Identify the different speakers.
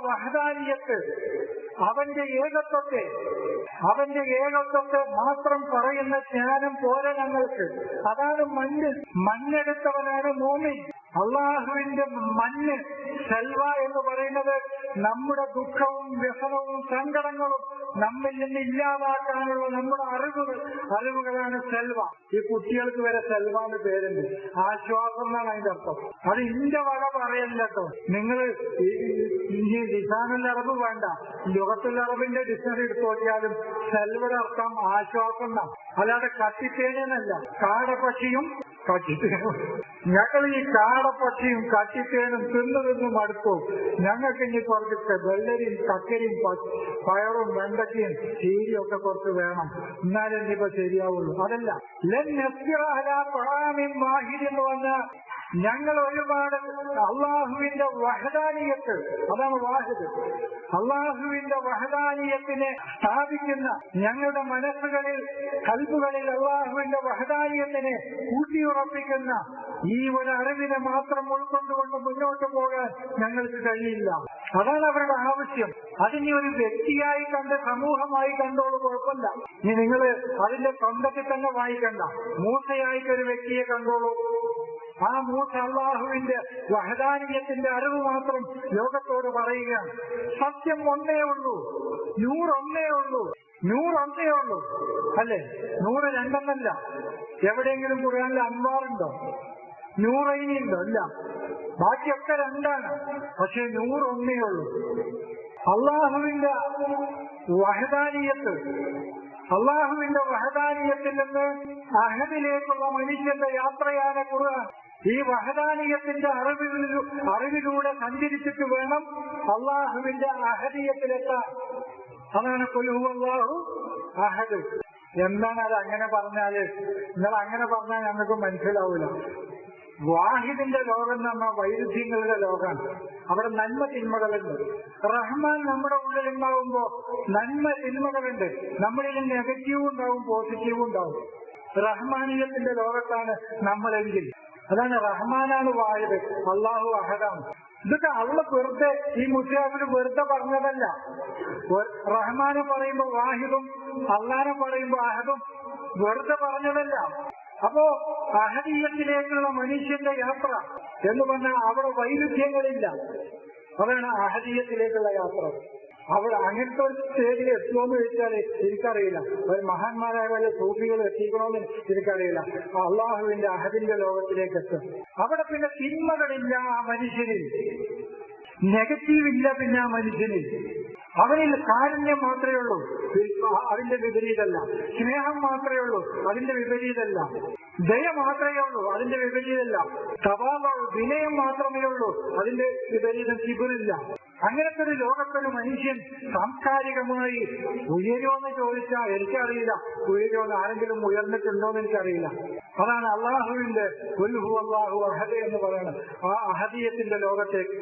Speaker 1: വഹദാനിയത്ത്, അവന്റെ ഏകത്വത്തെ മാത്രം പറയുന്ന ജ്ഞാനം പോലെ ഞങ്ങൾക്ക്. അതാണ് മണ്ണെടുത്തവനാണ് മോമിൻ. അള്ളാഹുവിന്റെ മണ്ണ് സെൽവ എന്ന് പറയുന്നത് നമ്മുടെ ദുഃഖവും വ്യസനവും സങ്കടങ്ങളും നമ്മിൽ നിന്ന് ഇല്ലാതാക്കാനുള്ള നമ്മുടെ അറിവുകളാണ് സെൽവ. ഈ കുട്ടികൾക്ക് വരെ സെൽവ എന്ന് പേരുണ്ട്. ആശ്വാസം എന്നാണ് അതിന്റെ അർത്ഥം. അത് ഇന്റെ വക പറയല്ലോ. നിങ്ങൾ ഇനി ലിസാനുൽ അറബ് വേണ്ട, ലുഗത്തുൽ അറബിന്റെ ഡിക്ഷണറി എടുത്തു നോക്കിയാലും സെൽവയുടെ അർത്ഥം ആശ്വാസം എന്നാണ്, അല്ലാതെ കട്ടിത്തേനല്ല. കാടപ്പക്ഷിയും കട്ടിത്തേനും, ഞങ്ങൾ ഈ കാടപ്പക്ഷിയും കട്ടിത്തേനും തിന്നു മടുക്കും. ഞങ്ങൾക്ക് ഇനി കുറച്ച് വെള്ളരിയും കക്കരിയും പയറും വെണ്ടക്കയും ചീരിയും ഒക്കെ കുറച്ച് വേണം, എന്നാലും ഇനിയിപ്പോ ശരിയാവുള്ളൂ. അതല്ല വാഹിദ് എന്ന് പറഞ്ഞാൽ ഞങ്ങൾ ഒരുപാട് അള്ളാഹുവിന്റെ വഹദാനിയത്ത്, അതാണ് വാഹിദ്, അള്ളാഹുവിന്റെ വഹദാനിയത്തിനെ സ്ഥാപിക്കുന്ന ഞങ്ങളുടെ മനസ്സുകളിൽ കൽബുകളിൽ അള്ളാഹുവിന്റെ വഹദാനിയത്തിനെ ഊട്ടിയുറപ്പിക്കുന്ന ഈ ഒരു അറിവിനെ മാത്രം ഉൾക്കൊണ്ടുകൊണ്ട് മുന്നോട്ട് പോകാൻ ഞങ്ങൾക്ക് കഴിയില്ല. അതാണ് അവരുടെ ആവശ്യം. അതിനി ഒരു വ്യക്തിയായി കണ്ട് സമൂഹമായി കണ്ടോളൂ, കുഴപ്പമില്ല. ഇനി നിങ്ങൾ അതിന്റെ സ്വന്തത്തിൽ തന്നെ വായിക്കണ്ട. മൂസയായിട്ടൊരു വ്യക്തിയെ കണ്ടോളൂ. ആ മൂസ അള്ളാഹുവിന്റെ വഹദാനിയത്തിന്റെ അറിവ് മാത്രം ലോകത്തോട് പറയുകയാണ്. സത്യം ഒന്നേ ഉള്ളൂ, നൂറൊന്നേ ഉള്ളൂ, അല്ലേ? 100 രണ്ടെന്നല്ല. എവിടെയെങ്കിലും ഖുർആനിൽ അൻവാറുണ്ടോ? നൂറൈനിയുണ്ടോ? ഇല്ല. ബാക്കിയൊക്കെ 2ആണ്. പക്ഷെ 100 ഒന്നേ ഉള്ളൂ. അള്ളാഹുവിന്റെ വഹദാനിയത്തിൽ നിന്ന് അഹദിലേക്കുള്ള മനുഷ്യന്റെ യാത്രയാണ് ഖുർആൻ. ഈ വഹദാനിയത്തിന്റെ അറിവിലൂടെ സഞ്ചരിച്ചിട്ട് വേണം അള്ളാഹുവിന്റെ അഹദിയത്തിലെത്താൻ. അതാണ് ഖുൽ ഹുവല്ലാഹു അഹദ്. എന്താണ് അത് അങ്ങനെ പറഞ്ഞാല്? നിങ്ങൾ അങ്ങനെ പറഞ്ഞാൽ ഞങ്ങൾക്ക് മനസ്സിലാവൂല. വാഹിദിന്റെ ലോകം എന്ന് പറഞ്ഞാൽ വൈരുദ്ധ്യങ്ങളുടെ ലോകമാണ്. അവിടെ നന്മ തിന്മകളുണ്ട്. റഹ്മാൻ നമ്മുടെ ഉള്ളിലുണ്ടാവുമ്പോ നന്മ തിന്മകളുണ്ട്. നമ്മളിൽ നെഗറ്റീവും ഉണ്ടാവും, പോസിറ്റീവും ഉണ്ടാവും. റഹ്മാനിയത്തിന്റെ ലോകത്താണ് നമ്മളെങ്കിൽ. അതാണ് റഹ്മാനാണ് വാഹിദ്, അള്ളാഹു അഹദാണ്. ഇതൊക്കെ അവള് വെറുതെ ഈ മുസ്ലിമിന് വെറുതെ പറഞ്ഞതല്ല. റഹ്മാനെ പറയുമ്പോ വാഹിദും അള്ളാനെ പറയുമ്പോ അഹദും വെറുതെ പറഞ്ഞതല്ല. അപ്പോ അഹദീയത്തിലേക്കുള്ള മനുഷ്യന്റെ യാത്ര എന്ന് പറഞ്ഞാൽ അവിടെ വൈരുദ്ധ്യങ്ങളില്ല. അതാണ് അഹദീയത്തിലേക്കുള്ള യാത്ര. അവിടെ അങ്ങനത്തെ ഒരു സ്റ്റേജിൽ എത്തുമോന്ന് ചോദിച്ചാൽ എനിക്കറിയില്ല. മഹാന്മാരായ വല്ല സൂഫികൾ എത്തിക്കണമെന്ന് എനിക്കറിയില്ല. അള്ളാഹുവിന്റെ അഹദിന്റെ ലോകത്തിലേക്ക് എത്തും. അവിടെ പിന്നെ തിന്മകളില്ല ആ മനുഷ്യനിൽ, നെഗറ്റീവ് ഇല്ല. പിന്നെ ആ മനുഷ്യനിൽ അവനിൽ കാരുണ്യം മാത്രമേ ഉള്ളൂ, അതിന്റെ വിപരീതമല്ല. സ്നേഹം മാത്രമേ ഉള്ളൂ, അതിന്റെ വിപരീതമല്ല. ദയ മാത്രമേ ഉള്ളൂ, അതിന്റെ വിപരീതമല്ല. വിനയം മാത്രമേ ഉള്ളൂ, അതിന്റെ വിപരീതം കിബിറില്ല. അങ്ങനത്തെ ഒരു ലോകത്തൊരു മനുഷ്യൻ സാംസ്കാരികമായി ഉയരുമെന്ന് ചോദിച്ചാൽ എനിക്കറിയില്ല. ഉയരുമെന്ന് ആരെങ്കിലും ഉയർന്നിട്ടുണ്ടോന്ന് എനിക്കറിയില്ല. അതാണ് അള്ളാഹുവിന്റെ ഖുൽ ഹുവല്ലാഹു അഹദ് എന്ന് പറയുന്നത്. ആ അഹദിയത്തിന്റെ ലോകത്തേക്ക്